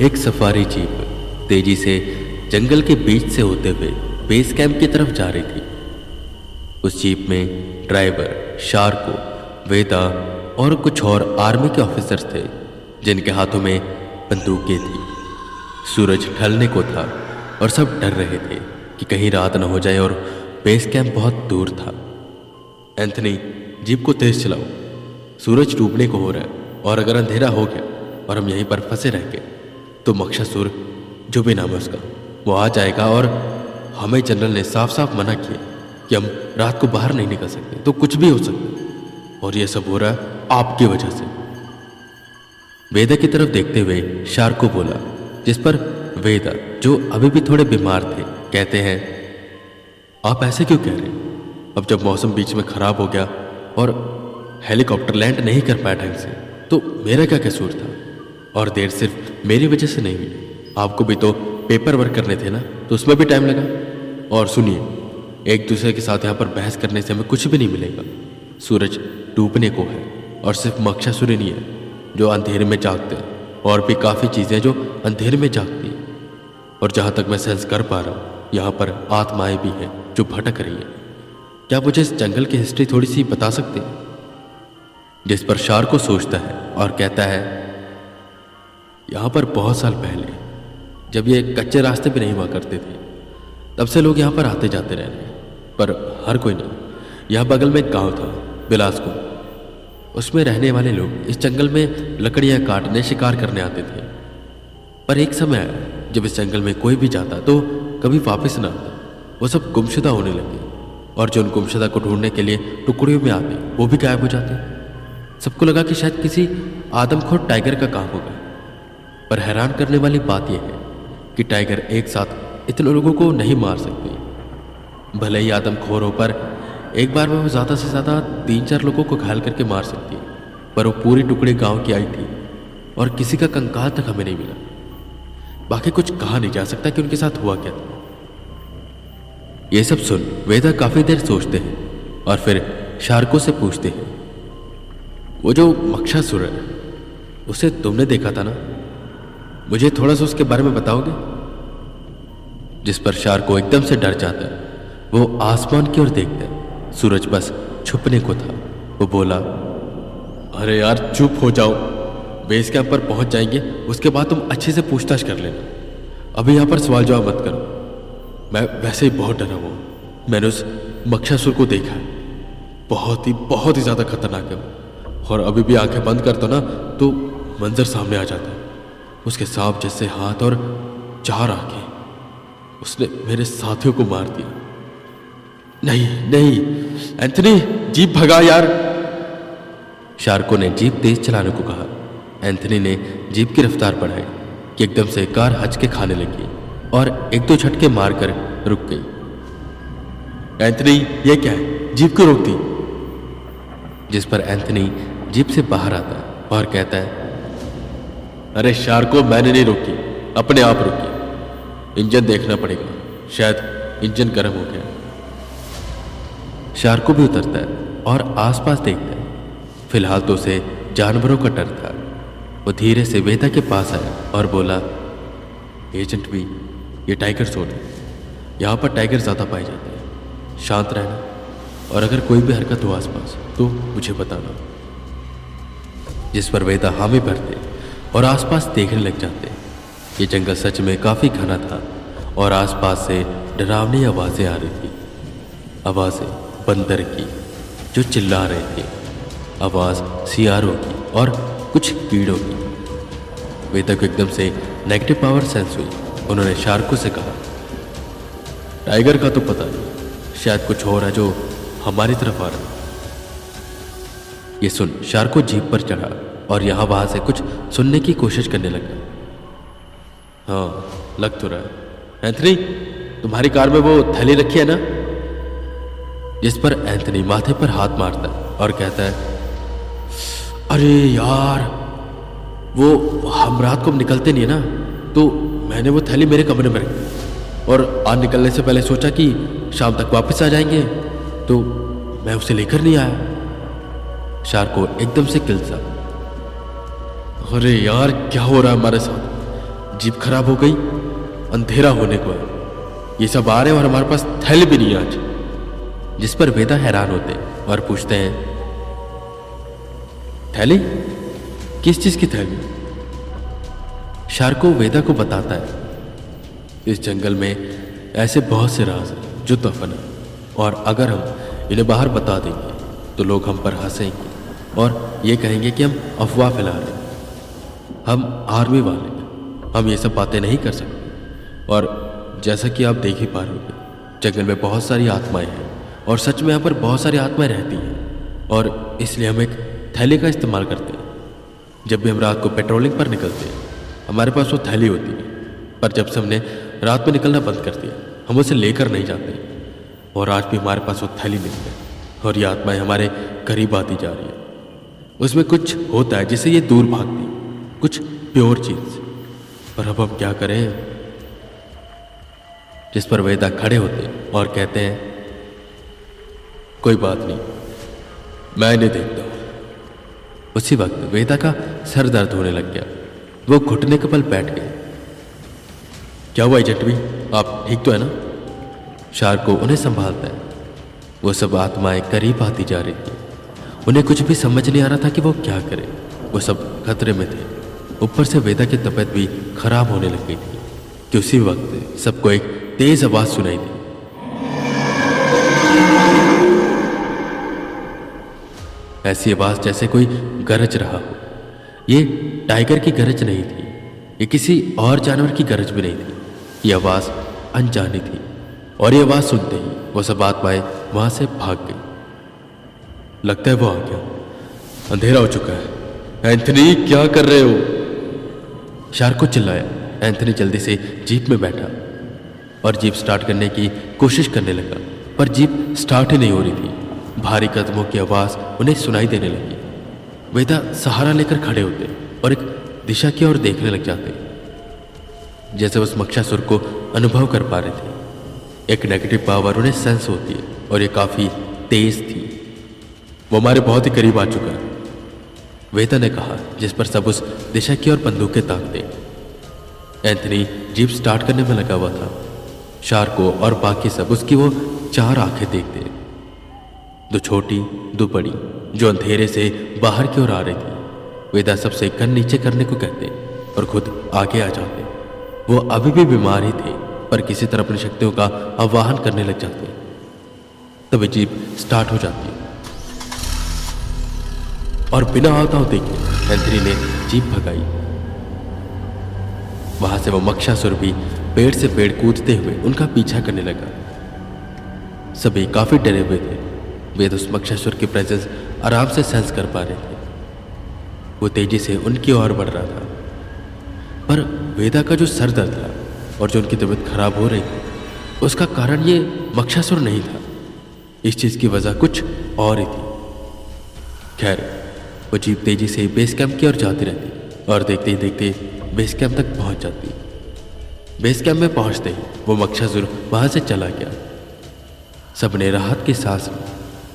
एक safari jeep तेजी से जंगल के बीच से होते हुए बेस कैंप की तरफ जा रही थी। उस जीप में ड्राइवर, शार्को, वेदा और कुछ और आर्मी के ऑफिसर्स थे जिनके हाथों में बंदूकें थी। सूरज ढलने को था और सब डर रहे थे कि कहीं रात न हो जाए और बेस कैंप बहुत दूर था। एंथनी, जीप को तेज चलाओ, सूरज डूबने को हो रहा है और अगर अंधेरा हो गया और हम यहीं पर फंसे रह गए तो मक्षासुर, जो भी नाम है उसका, वो आ जाएगा और हमें जनरल ने साफ साफ मना किया कि हम रात को बाहर नहीं निकल सकते, तो कुछ भी हो सकता है और ये सब हो रहा है आपकी वजह से। वेदा की तरफ देखते हुए शार्को बोला, जिस पर वेदा, जो अभी भी थोड़े बीमार थे, कहते हैं, आप ऐसे क्यों कह रहे हैं? अब जब मौसम बीच में खराब हो गया और हेलीकॉप्टर लैंड नहीं कर पाया ढंग से तो मेरा क्या कसूर था? और देर सिर्फ मेरी वजह से नहीं हुई, आपको भी तो पेपर वर्क करने थे ना, तो उसमें भी टाइम लगा। और सुनिए, एक दूसरे के साथ यहाँ पर बहस करने से हमें कुछ भी नहीं मिलेगा। सूरज डूबने को है और सिर्फ मक्षासुर ही नहीं है जो अंधेरे में जागते हैं, और भी काफ़ी चीज़ें जो अंधेरे में जागती हैं। और जहाँ तक मैं सेंस कर पा रहा हूँ, यहाँ पर आत्माएं भी हैं जो भटक रही हैं। क्या मुझे इस जंगल की हिस्ट्री थोड़ी सी बता सकते हैं? जिस पर शार्को सोचता है और कहता है, यहाँ पर बहुत साल पहले, जब ये कच्चे रास्ते भी नहीं हुआ करते थे, तब से लोग यहाँ पर आते जाते रह रहे हैं, पर हर कोई नहीं। यहाँ बगल में एक गांव था, बिलासपुर। उसमें रहने वाले लोग इस जंगल में लकड़ियाँ काटने, शिकार करने आते थे। पर एक समय आया जब इस जंगल में कोई भी जाता तो कभी वापस ना आता। वो सब गुमशुदा होने लगे और जो उन गुमशुदा को ढूंढने के लिए टुकड़ियों में आते, वो भी गायब हो जाते। सबको लगा कि शायद किसी आदमखोर टाइगर का काम होगा। पर हैरान करने वाली बात यह है कि टाइगर एक साथ इतने लोगों को नहीं मार सकती। भले ही आदमखोर हो, पर एक बार में वो ज़्यादा से ज़्यादा 3-4 लोगों को घायल करके मार सकती है। पर वो पूरी टुकड़ी गांव की आई थी और किसी का कंकाल तक हमें नहीं मिला। बाकी कुछ कहा नहीं जा सकता कि उनके साथ हुआ क्या था। ये सब सुन वेदा काफ़ी देर सोचते हैं और फिर शार्को से पूछते हैं, वो जो मक्षासुर है, उसे तुमने देखा था ना? मुझे थोड़ा सा उसके बारे में बताओगे? जिस पर शार्को एकदम से डर जाता है। वो आसमान की ओर देखता है, सूरज बस छुपने को था। वो बोला, अरे यार चुप हो जाओ, बेस कैंप पर पहुंच जाएंगे, उसके बाद तुम अच्छे से पूछताछ कर लेना। अभी यहाँ पर सवाल जवाब मत करो। मैं वैसे ही बहुत डरा हुआ हूँ। मैंने उस मक्षासुर को देखा है, बहुत ही ज़्यादा खतरनाक है वो। और अभी भी आंखें बंद कर दो ना तो मंजर सामने आ जाता है। उसके सांप जैसे हाथ और 4 आंखें। उसने मेरे साथियों को मार दिया। नहीं एंथनी, जीप भगा यार। शार्को ने जीप तेज चलाने को कहा। एंथनी ने जीप की रफ्तार बढ़ाई कि एकदम से कार हचके खाने लगी और 1-2 झटके मारकर रुक गई। एंथनी, ये क्या है? जीप क्यों रोक दी? जिस पर एंथनी जीप से बाहर आता और कहता है, अरे शार्को, मैंने नहीं रोकी, अपने आप रुकी। इंजन देखना पड़ेगा, शायद इंजन गर्म हो गया। शार्को भी उतरता है और आसपास देखता है। फिलहाल तो उसे जानवरों का डर था। वो धीरे से वेदा के पास आया और बोला, एजेंट भी, ये टाइगर जोन है। यहाँ पर टाइगर ज़्यादा पाए जाते हैं। शांत रहना और अगर कोई भी हरकत हो आसपास तो मुझे बताना। जिस पर वेदा हामी भरते और आसपास देखने लग जाते। ये जंगल सच में काफ़ी घना था और आसपास से डरावनी आवाज़ें आ रही थी। आवाज़ें बंदर की जो चिल्ला रहे थे, आवाज़ सियारों की और कुछ कीड़ों की। वेदा को एकदम से नेगेटिव पावर सेंस हुई। उन्होंने शार्को से कहा, टाइगर का तो पता नहीं, शायद कुछ और है जो हमारी तरफ आ रहा है। ये सुन शार्को जीप पर चढ़ा और यहाँ वहाँ से कुछ सुनने की कोशिश करने लगा। हाँ, लग तो रहा है। एंथनी, तुम्हारी कार में वो थैली रखी है ना? जिस पर एंथनी माथे पर हाथ मारता है और कहता है, अरे यार, वो हम रात को निकलते नहीं है ना, तो मैंने वो थैली मेरे कमरे में रखी और आज निकलने से पहले सोचा कि शाम तक वापस आ जाएंगे, तो मैं उसे लेकर नहीं आया। शार्को एकदम से किलसा, अरे यार क्या हो रहा है हमारे साथ? जीप खराब हो गई, अंधेरा होने को है, ये सब आ रहे हैं और हमारे पास थैली भी नहीं है आज। जिस पर वेदा हैरान होते और पूछते हैं, थैली? किस चीज की थैली? शार्को वेदा को बताता है, इस जंगल में ऐसे बहुत से राज हैं जो दफन है, और अगर हम इन्हें बाहर बता देंगे तो लोग हम पर हंसेंगे और ये कहेंगे कि हम अफवाह फैला रहे हैं। हम आर्मी वाले हैं, हम ये सब बातें नहीं कर सकते। और जैसा कि आप देख ही पा रहे होंगे, जंगल में बहुत सारी आत्माएं हैं और सच में यहाँ पर बहुत सारी आत्माएं रहती हैं, और इसलिए हम एक थैली का इस्तेमाल करते हैं। जब भी हम रात को पेट्रोलिंग पर निकलते हैं, हमारे पास वो थैली होती है, पर जब से हमने रात में निकलना बंद कर दिया, हम उसे लेकर नहीं जाते, और आज भी हमारे पास वो थैली नहीं है, और ये आत्माएं हमारे करीब आती जा रही है। उसमें कुछ होता है जिसे ये दूर भागती, कुछ प्योर चीज, पर अब हम क्या करें? जिस पर वेदा खड़े होते और कहते हैं, कोई बात नहीं, मैं इन्हें देखता हूं। उसी वक्त वेदा का सर दर्द होने लग गया। वो घुटने के बल बैठ गए। क्या हुआ एजेंट भी, आप ठीक तो है ना? शार्को उन्हें संभालता है। वो सब आत्माएं करीब आती जा रही थी। उन्हें कुछ भी समझ नहीं आ रहा था कि वो क्या करें। वो सब खतरे में थे। ऊपर से वेदा की तबीयत भी खराब होने लग गई थी कि उसी वक्त सबको एक तेज आवाज सुनाई दी। ऐसी आवाज जैसे कोई गरज रहा हो। ये टाइगर की गरज नहीं थी, ये किसी और जानवर की गरज भी नहीं थी। ये आवाज अनजानी थी, और ये आवाज सुनते ही वो सब आत्माएं वहां से भाग गई। लगता है वो आ गया, अंधेरा हो चुका है। एंथनी, क्या कर रहे हो? शार्को चिल्लाया। एंथनी जल्दी से जीप में बैठा और जीप स्टार्ट करने की कोशिश करने लगा, पर जीप स्टार्ट ही नहीं हो रही थी। भारी कदमों की आवाज उन्हें सुनाई देने लगी। वेदा सहारा लेकर खड़े होते और एक दिशा की ओर देखने लग जाते, जैसे उस मक्षासुर को अनुभव कर पा रहे थे। एक नेगेटिव पावर उन्हें सेंस होती है, और ये काफी तेज थी। वो हमारे बहुत ही करीब आ चुका है, वेदा ने कहा, जिस पर सब उस दिशा की ओर बंदूकें ताकते। एंथनी जीप स्टार्ट करने में लगा हुआ था। शार्को और बाकी सब उसकी वो चार आंखें देखते, दो छोटी दो बड़ी, जो अंधेरे से बाहर की ओर आ रही थी। वेदा सबसे गन नीचे करने को कहते और खुद आगे आ जाते। वो अभी भी बीमार ही थे, पर किसी तरह अपनी शक्तियों का आवाहन करने लग जाते। तभी जीप स्टार्ट हो जाती है और बिना आवताव देखे एंथनी ने जीप भगाई। वहां से वो मक्षासुर भी पेड़ से पेड़ कूदते हुए उनका पीछा करने लगा। सभी काफी डरे हुए थे। वेद उस मक्षासुर की प्रेजेंस आराम से सेंस कर पा रहे थे। वो तेजी से उनकी ओर बढ़ रहा था, पर वेदा का जो सर दर्द था और जो उनकी तबीयत खराब हो रही थी, उसका कारण ये मक्षासुर नहीं था। इस चीज की वजह कुछ और ही थी। खैर, वो जीप तेजी से बेस कैंप की ओर जाती रहती और देखते ही देखते बेस कैंप तक पहुंच जाती। बेस कैंप में पहुंचते ही वो मक्षासुर वहां से चला गया। सबने राहत की सांस ली,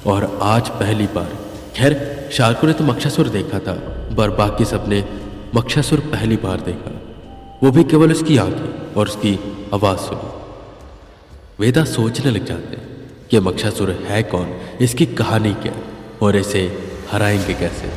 और आज पहली बार, खैर शार्को ने तो मक्षासुर देखा था, पर बाकी सबने मक्षासुर पहली बार देखा, वो भी केवल उसकी आंखें और उसकी आवाज सुनी। वेदा सोचने लग जाते कि मक्षासुर है कौन, इसकी कहानी क्या, और इसे हराएंगे कैसे।